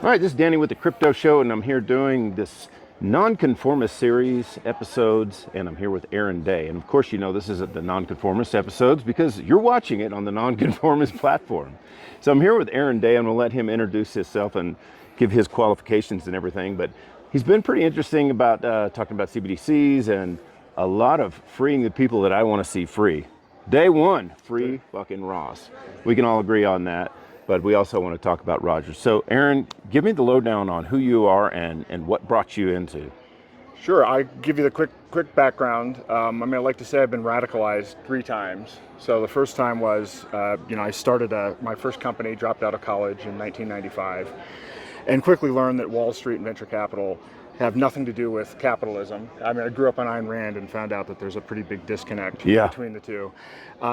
All right, this is Danny with the Crypto Show, and I'm here doing this Nonconformist series episodes, and I'm here with Arron Day. And of course, you know this isn't the Nonconformist episodes because you're watching it on the Nonconformist platform. So I'm here with Arron Day. I'm going to let him introduce himself and give his qualifications and everything. But he's been pretty interesting about talking about CBDCs and a lot of freeing the people that I want to see free. Day one, free fucking Ross. We can all agree on that. But we also want to talk about Roger. So, Arron, give me the lowdown on who you are and what brought you into. Sure, I give you the quick background. I like to say I've been radicalized 3 times. So the first time was, I started my first company, dropped out of college in 1995, and quickly learned that Wall Street and venture capital have nothing to do with capitalism. I grew up on Ayn Rand and found out that there's a pretty big disconnect between the two.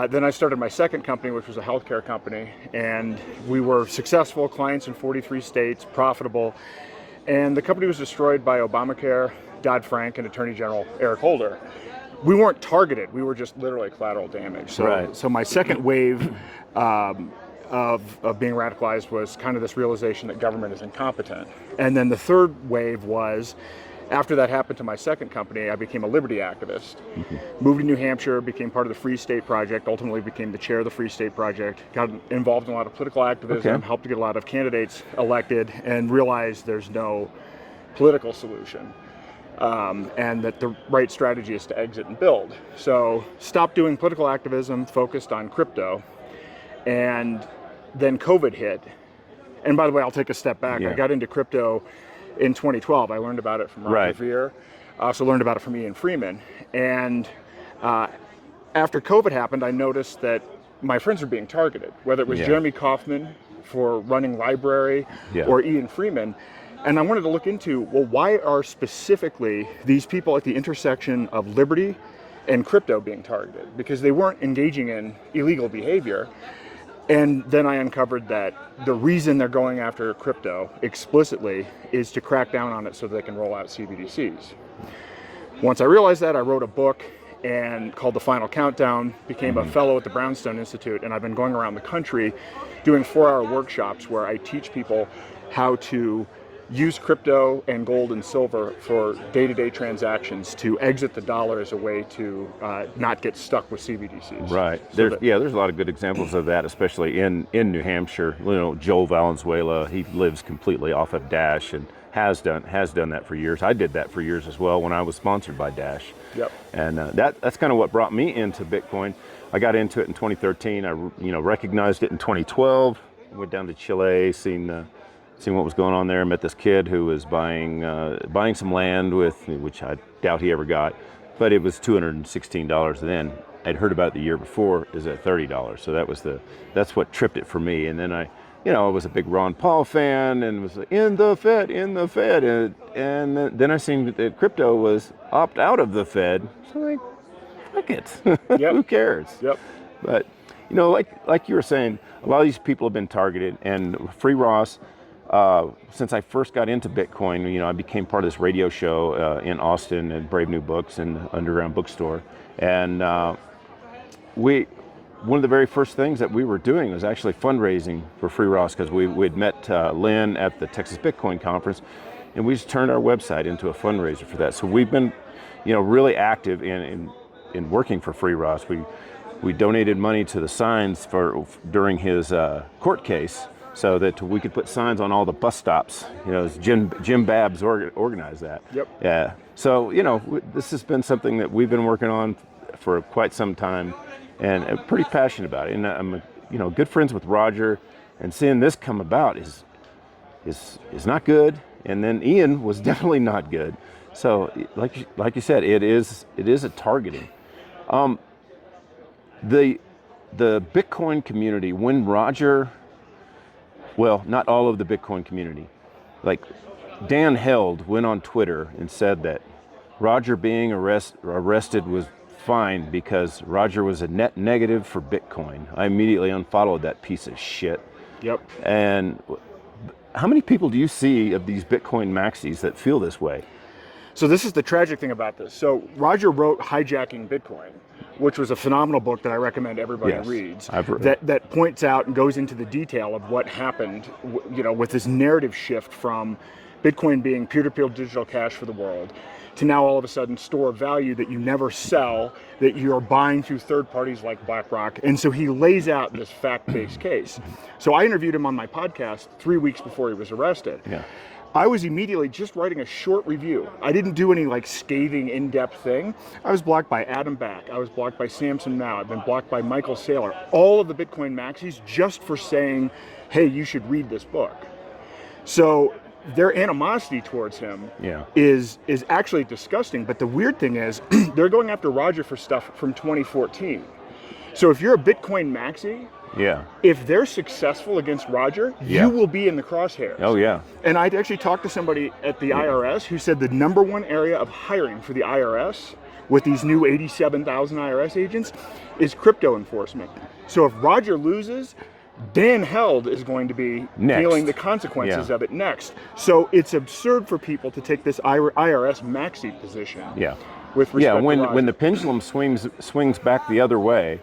Then I started my second company, which was a healthcare company, and we were successful, clients in 43 states, profitable, and the company was destroyed by Obamacare, Dodd-Frank, and Attorney General Eric Holder. We weren't targeted, we were just literally collateral damage. So my second wave of being radicalized was kind of this realization that government is incompetent. And then the third wave was, after that happened to my second company, I became a liberty activist. Moved to New Hampshire, became part of the Free State Project, ultimately became the chair of the Free State Project, got involved in a lot of political activism, helped to get a lot of candidates elected, and realized there's no political solution. And that the right strategy is to exit and build. So stopped doing political activism, focused on crypto, and then COVID hit. And by the way, I'll take a step back. I got into crypto in 2012. I learned about it from Roger Ver. I also learned about it from Ian Freeman. And after COVID happened, I noticed that my friends were being targeted, whether it was Jeremy Kauffman for running Library or Ian Freeman. And I wanted to look into, well, why are specifically these people at the intersection of liberty and crypto being targeted? Because they weren't engaging in illegal behavior. And then I uncovered that the reason they're going after crypto explicitly is to crack down on it so they can roll out CBDCs. Once I realized that, I wrote a book called The Final Countdown, became a fellow at the Brownstone Institute, and I've been going around the country doing 4-hour workshops where I teach people how to use crypto and gold and silver for day-to-day transactions, to exit the dollar as a way to not get stuck with CBDCs. Right. There's a lot of good examples of that, especially in New Hampshire. You know, Joel Valenzuela, he lives completely off of Dash and has done that for years. I did that for years as well when I was sponsored by Dash. And that's kind of what brought me into Bitcoin. I got into it in 2013. I recognized it in 2012. Went down to Chile, seen what was going on there. Met this kid who was buying some land which I doubt he ever got, but it was $216. And then I'd heard about it the year before is at $30. So that's what tripped it for me. And then I was a big Ron Paul fan and was like, in the Fed, and then I seen that crypto was opt out of the Fed. So like, fuck it, who cares? But like you were saying, a lot of these people have been targeted, and Free Ross. Since I first got into Bitcoin, I became part of this radio show in Austin at Brave New Books and Underground Bookstore. And one of the very first things that we were doing was actually fundraising for Free Ross, because we'd met Lynn at the Texas Bitcoin Conference, and we just turned our website into a fundraiser for that. So we've been, really active in working for Free Ross. We donated money to the signs during his court case, so that we could put signs on all the bus stops. Jim Babs organized that. Yeah. So, this has been something that we've been working on for quite some time, and I'm pretty passionate about it. And I'm, good friends with Roger, and seeing this come about is not good. And then Ian was definitely not good. So, like you said, it is a targeting. The Bitcoin community, when Roger. Well, not all of the Bitcoin community. Like Dan Held went on Twitter and said that Roger being arrested was fine because Roger was a net negative for Bitcoin. I immediately unfollowed that piece of shit. And how many people do you see of these Bitcoin maxis that feel this way? So this is the tragic thing about this. So Roger wrote Hijacking Bitcoin. which was a phenomenal book that I recommend everybody Yes, reads, I've read that points out and goes into the detail of what happened, with this narrative shift from Bitcoin being peer-to-peer digital cash for the world to now all of a sudden store of value that you never sell, that you're buying through third parties like BlackRock. And so he lays out this fact-based case. So I interviewed him on my podcast 3 weeks before he was arrested. Yeah. I was immediately just writing a short review. I didn't do any like scathing, in-depth thing. I was blocked by Adam Back. I was blocked by Samson Mao. I've been blocked by Michael Saylor. All of the Bitcoin maxis just for saying, hey, you should read this book. So their animosity towards him is actually disgusting. But the weird thing is they're going after Roger for stuff from 2014. So if you're a Bitcoin maxi, if they're successful against Roger, you will be in the crosshairs. Oh, yeah. And I actually talked to somebody at the IRS who said the #1 area of hiring for the IRS with these new 87,000 IRS agents is crypto enforcement. So if Roger loses, Dan Held is going to be feeling the consequences of it next. So it's absurd for people to take this IRS maxi position. Yeah. With respect to Roger. When the pendulum swings back the other way,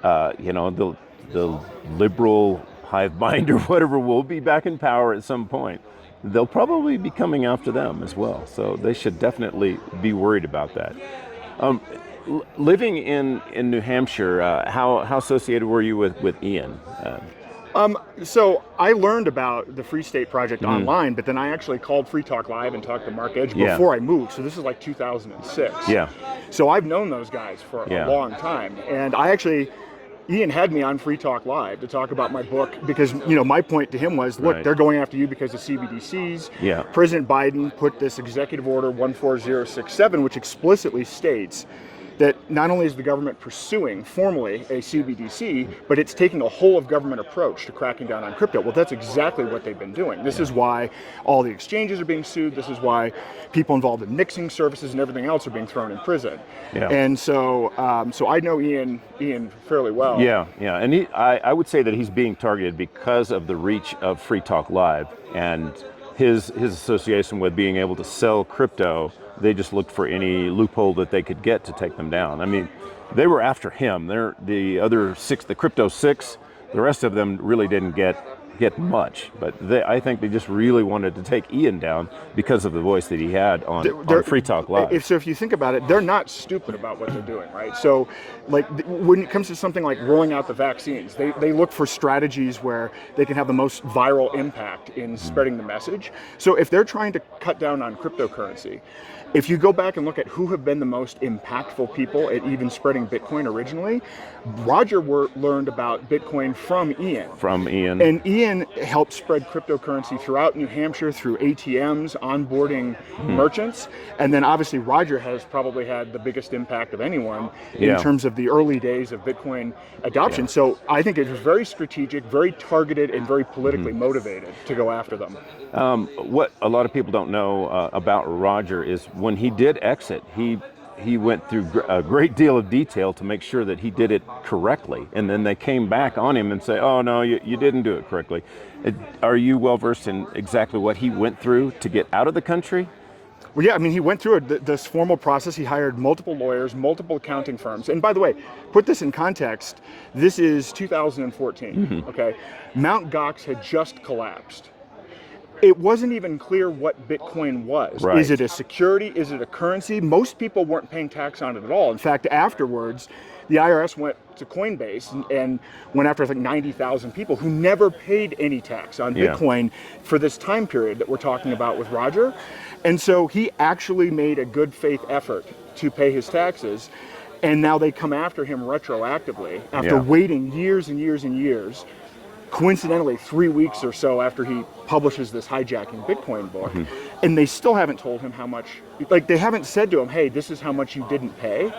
the liberal hive mind or whatever will be back in power at some point. They'll probably be coming after them as well. So they should definitely be worried about that. Living in New Hampshire, how associated were you with Ian? So I learned about the Free State Project online, but then I actually called Free Talk Live and talked to Mark Edge before I moved. So this is like 2006. Yeah. So I've known those guys for a long time. And Ian had me on Free Talk Live to talk about my book because, my point to him was, look, they're going after you because of CBDCs. Yeah. President Biden put this Executive Order 14067, which explicitly states that not only is the government pursuing formally a CBDC, but it's taking a whole of government approach to cracking down on crypto. Well, that's exactly what they've been doing. This is why all the exchanges are being sued. This is why people involved in mixing services and everything else are being thrown in prison. Yeah. And so I know Ian fairly well. Yeah, and I would say that he's being targeted because of the reach of Free Talk Live and his association with being able to sell crypto. They just looked for any loophole that they could get to take them down. I mean, they were after him. The other six, the crypto six, the rest of them really didn't get much. But I think they just really wanted to take Ian down because of the voice that he had on Free Talk Live. If you think about it, they're not stupid about what they're doing, right? So, when it comes to something like rolling out the vaccines, they look for strategies where they can have the most viral impact in spreading the message. So if they're trying to cut down on cryptocurrency, if you go back and look at who have been the most impactful people at even spreading Bitcoin originally, Roger learned about Bitcoin from Ian. And Ian helped spread cryptocurrency throughout New Hampshire through ATMs, onboarding merchants. And then obviously Roger has probably had the biggest impact of anyone in terms of the early days of Bitcoin adoption. Yeah. So I think it was very strategic, very targeted, and very politically motivated to go after them. What a lot of people don't know about Roger is when he did exit, he went through a great deal of detail to make sure that he did it correctly. And then they came back on him and say, oh, no, you didn't do it correctly. Are you well versed in exactly what he went through to get out of the country? Well, yeah, I mean, he went through this formal process. He hired multiple lawyers, multiple accounting firms. And by the way, put this in context, this is 2014, okay? Mt. Gox had just collapsed. It wasn't even clear what Bitcoin was. Right. Is it a security? Is it a currency? Most people weren't paying tax on it at all. In fact, afterwards, the IRS went to Coinbase and went after, I think, 90,000 people who never paid any tax on Bitcoin for this time period that we're talking about with Roger. And so he actually made a good faith effort to pay his taxes. And now they come after him retroactively after waiting years and years and years. Coincidentally, 3 weeks or so after he publishes this Hijacking Bitcoin book, and they still haven't told him how much, they haven't said to him, hey, this is how much you didn't pay,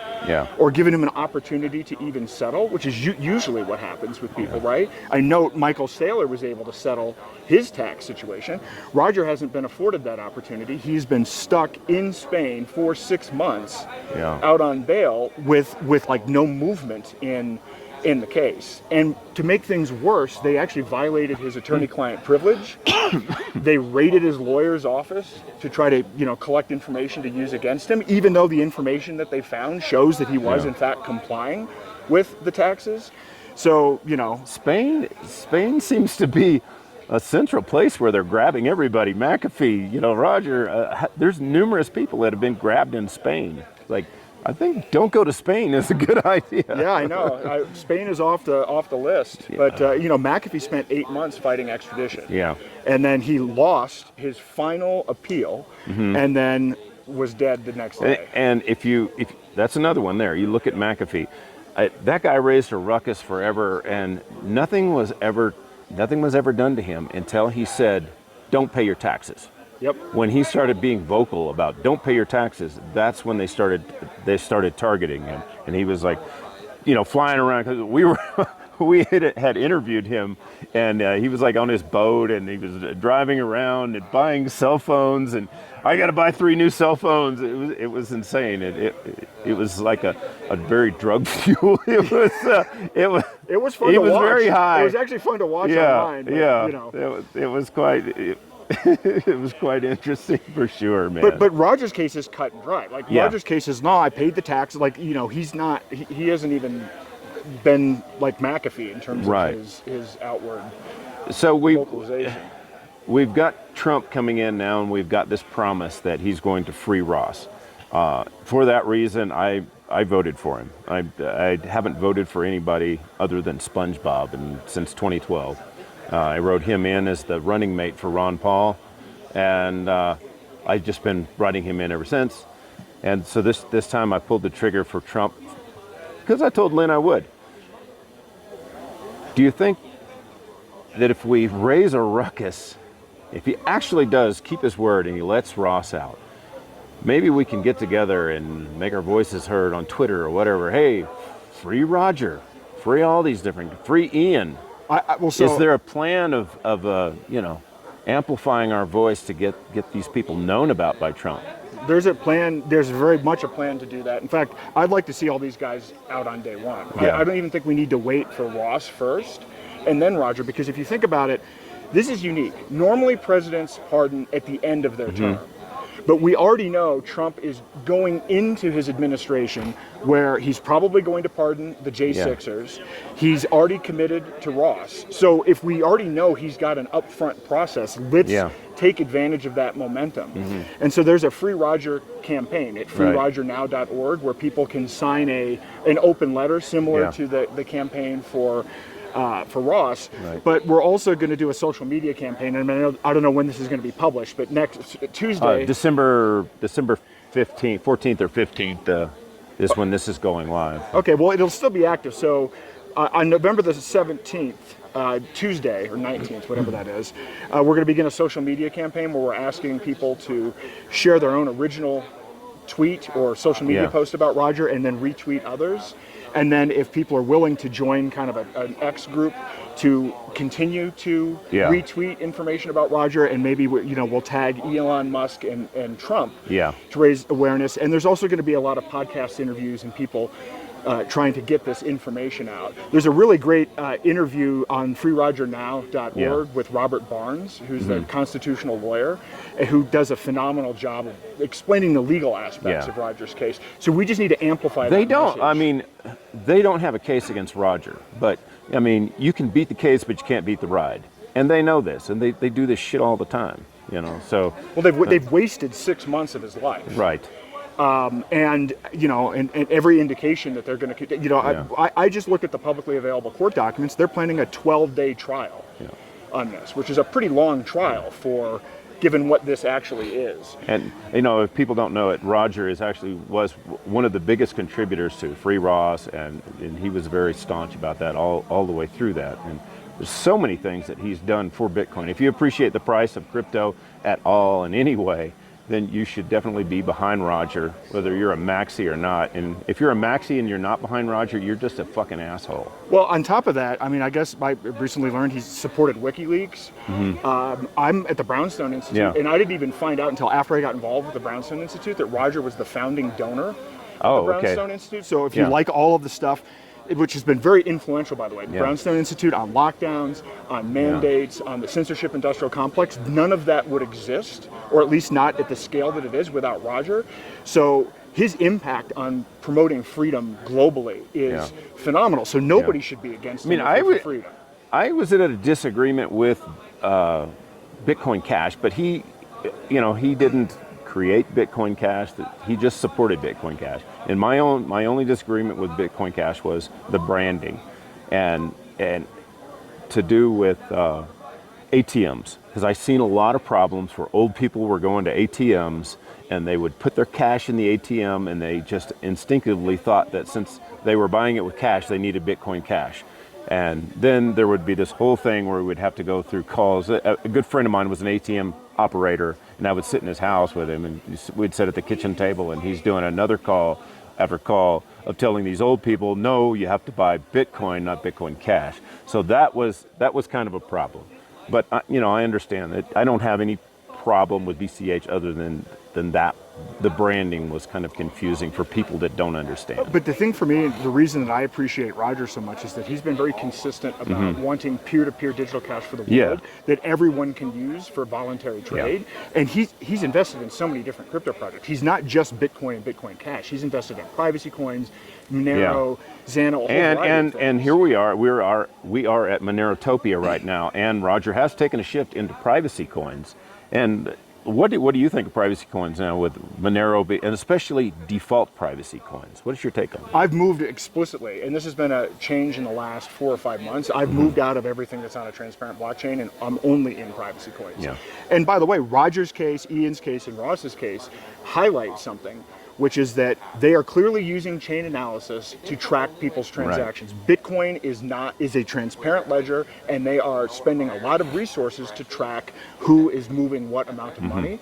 or given him an opportunity to even settle, which is usually what happens with people, right? I know Michael Saylor was able to settle his tax situation. Roger hasn't been afforded that opportunity. He's been stuck in Spain for 6 months out on bail with no movement in in the case. And to make things worse, they actually violated his attorney-client privilege. They raided his lawyer's office to try to, collect information to use against him, even though the information that they found shows that he was in fact complying with the taxes. So, Spain seems to be a central place where they're grabbing everybody. McAfee, Roger, there's numerous people that have been grabbed in Spain. Like, I think don't go to Spain is a good idea. Yeah, I know. Spain is off the list. Yeah. But, McAfee spent 8 months fighting extradition. Yeah. And then he lost his final appeal and then was dead the next day. And if that's another one there. You look at McAfee. That guy raised a ruckus forever, and nothing was ever done to him until he said, "Don't pay your taxes." Yep. When he started being vocal about "Don't pay your taxes," that's when they started targeting him, and he was like, flying around because we had interviewed him, and he was like on his boat, and he was driving around and buying cell phones, and I got to buy 3 new cell phones. It was insane. It was like a very drug fuel. It was fun to watch. He was very high. It was actually fun to watch online. But, It was quite. It was quite interesting for sure, man. But Roger's case is cut and dry. Like Roger's case is, no, I paid the tax. Like he's not. He hasn't even been like McAfee in terms of his outward vocalization. We've got Trump coming in now, and we've got this promise that he's going to free Ross. For that reason, I voted for him. I haven't voted for anybody other than SpongeBob since 2012. I wrote him in as the running mate for Ron Paul, and I've just been writing him in ever since. And so this time I pulled the trigger for Trump because I told Lynn I would. Do you think that if we raise a ruckus, if he actually does keep his word and he lets Ross out, maybe we can get together and make our voices heard on Twitter or whatever? Hey, free Roger, free all these different, free Ian. Is there a plan of amplifying our voice to get these people known about by Trump? There's a plan. There's very much a plan to do that. In fact, I'd like to see all these guys out on day one. Yeah. I don't even think we need to wait for Ross first and then Roger, because if you think about it, this is unique. Normally, presidents pardon at the end of their term. But we already know Trump is going into his administration where he's probably going to pardon the J6ers. He's already committed to Ross. So if we already know he's got an upfront process, let's take advantage of that momentum. And so there's a Free Roger campaign at freerogernow.org where people can sign an open letter similar to the campaign for Ross, but we're also going to do a social media campaign. And I don't know when this is going to be published, but next Tuesday, December 15th, 14th or 15th is when this is going live. Okay, well, it'll still be active. So on November the 17th, Tuesday or 19th, whatever that is, we're going to begin a social media campaign where we're asking people to share their own original tweet or social media post about Roger and then retweet others. And then if people are willing to join kind of an X group to continue to retweet information about Roger, and maybe we'll tag Elon Musk and Trump to raise awareness. And there's also going to be a lot of podcast interviews and people trying to get this information out. There's a really great interview on freerogernow.org with Robert Barnes, who's the constitutional lawyer, who does a phenomenal job of explaining the legal aspects of Roger's case. So we just need to amplify that message. I mean, they don't have a case against Roger, but I mean, you can beat the case, but you can't beat the ride. And they know this, and they do this shit all the time, so. Well, they've wasted 6 months of his life. Right. And every indication that they're going to, I just looked at the publicly available court documents. They're planning a 12-day trial on this, which is a pretty long trial for, given what this actually is. And if people don't know it, Roger was one of the biggest contributors to Free Ross, and he was very staunch about that all the way through that. And there's so many things that he's done for Bitcoin. If you appreciate the price of crypto at all in any way, then you should definitely be behind Roger, whether you're a maxi or not. And if you're a maxi and you're not behind Roger, you're just a fucking asshole. Well, on top of that, I mean, I guess I recently learned he's supported WikiLeaks. I'm at the Brownstone Institute, and I didn't even find out until after I got involved with the Brownstone Institute that Roger was the founding donor of the Brownstone Institute. So if you like all of the stuff, which has been very influential, by the way. The Yeah. Brownstone Institute on lockdowns, on mandates, on the censorship industrial complex. None of that would exist, or at least not at the scale that it is, without Roger. So his impact on promoting freedom globally is phenomenal. So nobody should be against him for freedom. I was in a disagreement with Bitcoin Cash, but he didn't create Bitcoin Cash. He just supported Bitcoin Cash. And my only disagreement with Bitcoin Cash was the branding, and to do with ATMs, because I've seen a lot of problems where old people were going to ATMs and they would put their cash in the ATM and they just instinctively thought that since they were buying it with cash, they needed Bitcoin Cash. And then there would be this whole thing where we would have to go through calls. A good friend of mine was an ATM operator, and I would sit in his house with him, and we'd sit at the kitchen table, and he's doing another call after call of telling these old people, no, you have to buy Bitcoin, not Bitcoin Cash. So that was kind of a problem. But I understand that. I don't have any problem with BCH other than that. The branding was kind of confusing for people that don't understand. But the thing for me, the reason that I appreciate Roger so much is that he's been very consistent about wanting peer-to-peer digital cash for the world that everyone can use for voluntary trade. Yeah. And he's invested in so many different crypto projects. He's not just Bitcoin and Bitcoin Cash. He's invested in privacy coins, Monero, Xano, and here we are at Monerotopia right now, and Roger has taken a shift into privacy coins. And what do you think of privacy coins now with Monero, and especially default privacy coins? What is your take on that? I've moved explicitly, and this has been a change in the last 4 or 5 months. I've moved out of everything that's on a transparent blockchain, and I'm only in privacy coins. Yeah. And by the way, Roger's case, Ian's case, and Ross's case highlight something, which is that they are clearly using chain analysis to track people's transactions. Right. Bitcoin is a transparent ledger, and they are spending a lot of resources to track who is moving what amount of money.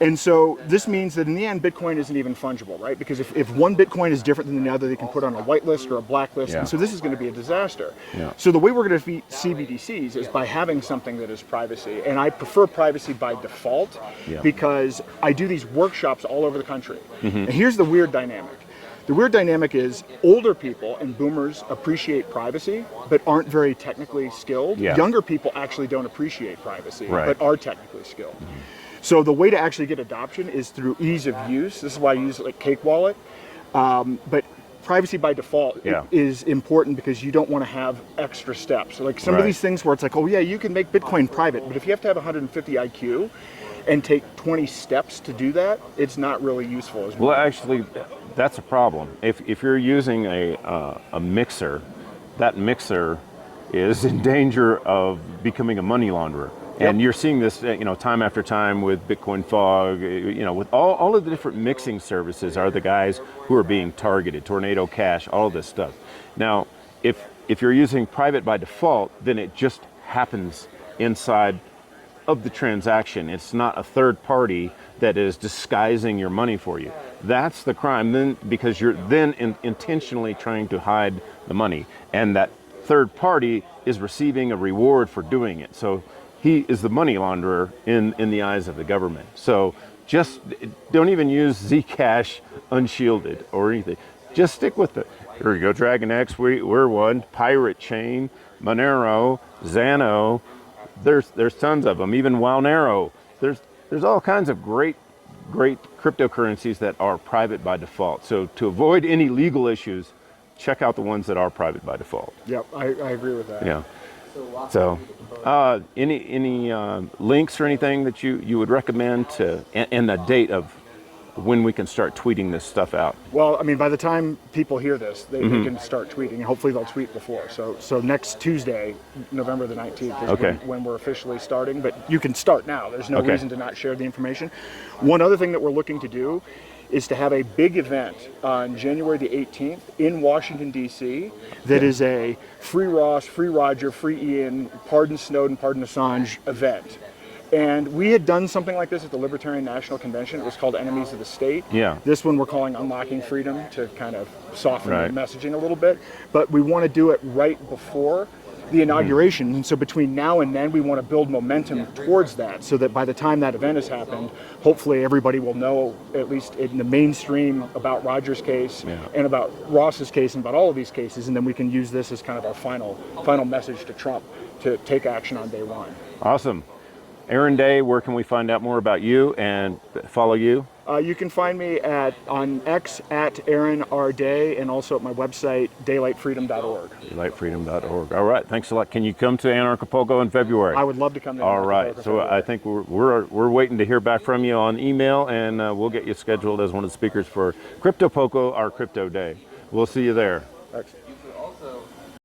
And so this means that in the end, Bitcoin isn't even fungible, right? Because if one Bitcoin is different than the other, they can put on a whitelist or a blacklist, and so this is going to be a disaster. Yeah. So the way we're going to defeat CBDCs is by having something that is privacy, and I prefer privacy by default because I do these workshops all over the country. And here's the weird dynamic. The weird dynamic is older people and boomers appreciate privacy, but aren't very technically skilled. Yeah. Younger people actually don't appreciate privacy, but are technically skilled. So the way to actually get adoption is through ease of use. This is why I use like Cake Wallet. But privacy by default is important because you don't want to have extra steps. So like some of these things where it's like, oh yeah, you can make Bitcoin private, but if you have to have 150 IQ and take 20 steps to do that, it's not really useful as well. Well, actually, that's a problem. If you're using a mixer, that mixer is in danger of becoming a money launderer. And you're seeing this, time after time with Bitcoin Fog, with all of the different mixing services are the guys who are being targeted, Tornado Cash, all this stuff. Now, if you're using private by default, then it just happens inside of the transaction. It's not a third party that is disguising your money for you. That's the crime, then, because you're then intentionally trying to hide the money. And that third party is receiving a reward for doing it. So he is the money launderer in the eyes of the government. So just don't even use Zcash unshielded or anything. Just stick with it. Here we go, Dragon X, we're one. Pirate Chain, Monero, Xano. There's tons of them. Even Wownero. There's all kinds of great cryptocurrencies that are private by default. So to avoid any legal issues, check out the ones that are private by default. Yep, I agree with that. Yeah. So, any links or anything that you would recommend to, and the date of when we can start tweeting this stuff out? Well, I mean, by the time people hear this, they can start tweeting. Hopefully they'll tweet before. So next Tuesday, November the 19th is when we're officially starting, but you can start now. There's no reason to not share the information. One other thing that we're looking to do is to have a big event on January the 18th in Washington, D.C. that is a Free Ross, Free Roger, Free Ian, Pardon Snowden, Pardon Assange event. And we had done something like this at the Libertarian National Convention. It was called Enemies of the State. Yeah. This one we're calling Unlocking Freedom to kind of soften the messaging a little bit. But we want to do it right before the inauguration. And so between now and then, we want to build momentum towards that, so that by the time that event has happened, hopefully everybody will know, at least in the mainstream, about Roger's case and about Ross's case and about all of these cases, and then we can use this as kind of our final message to Trump to take action on day one. Awesome. Arron Day, where can we find out more about you and follow you? You can find me on X at Arron R. Day, and also at my website, daylightfreedom.org. Daylightfreedom.org. All right, thanks a lot. Can you come to Anarchapulco in February? I would love to come to All Anarchapulco right, in so February. I think we're waiting to hear back from you on email, and we'll get you scheduled as one of the speakers for CryptoPoco, our Crypto Day. We'll see you there. Excellent.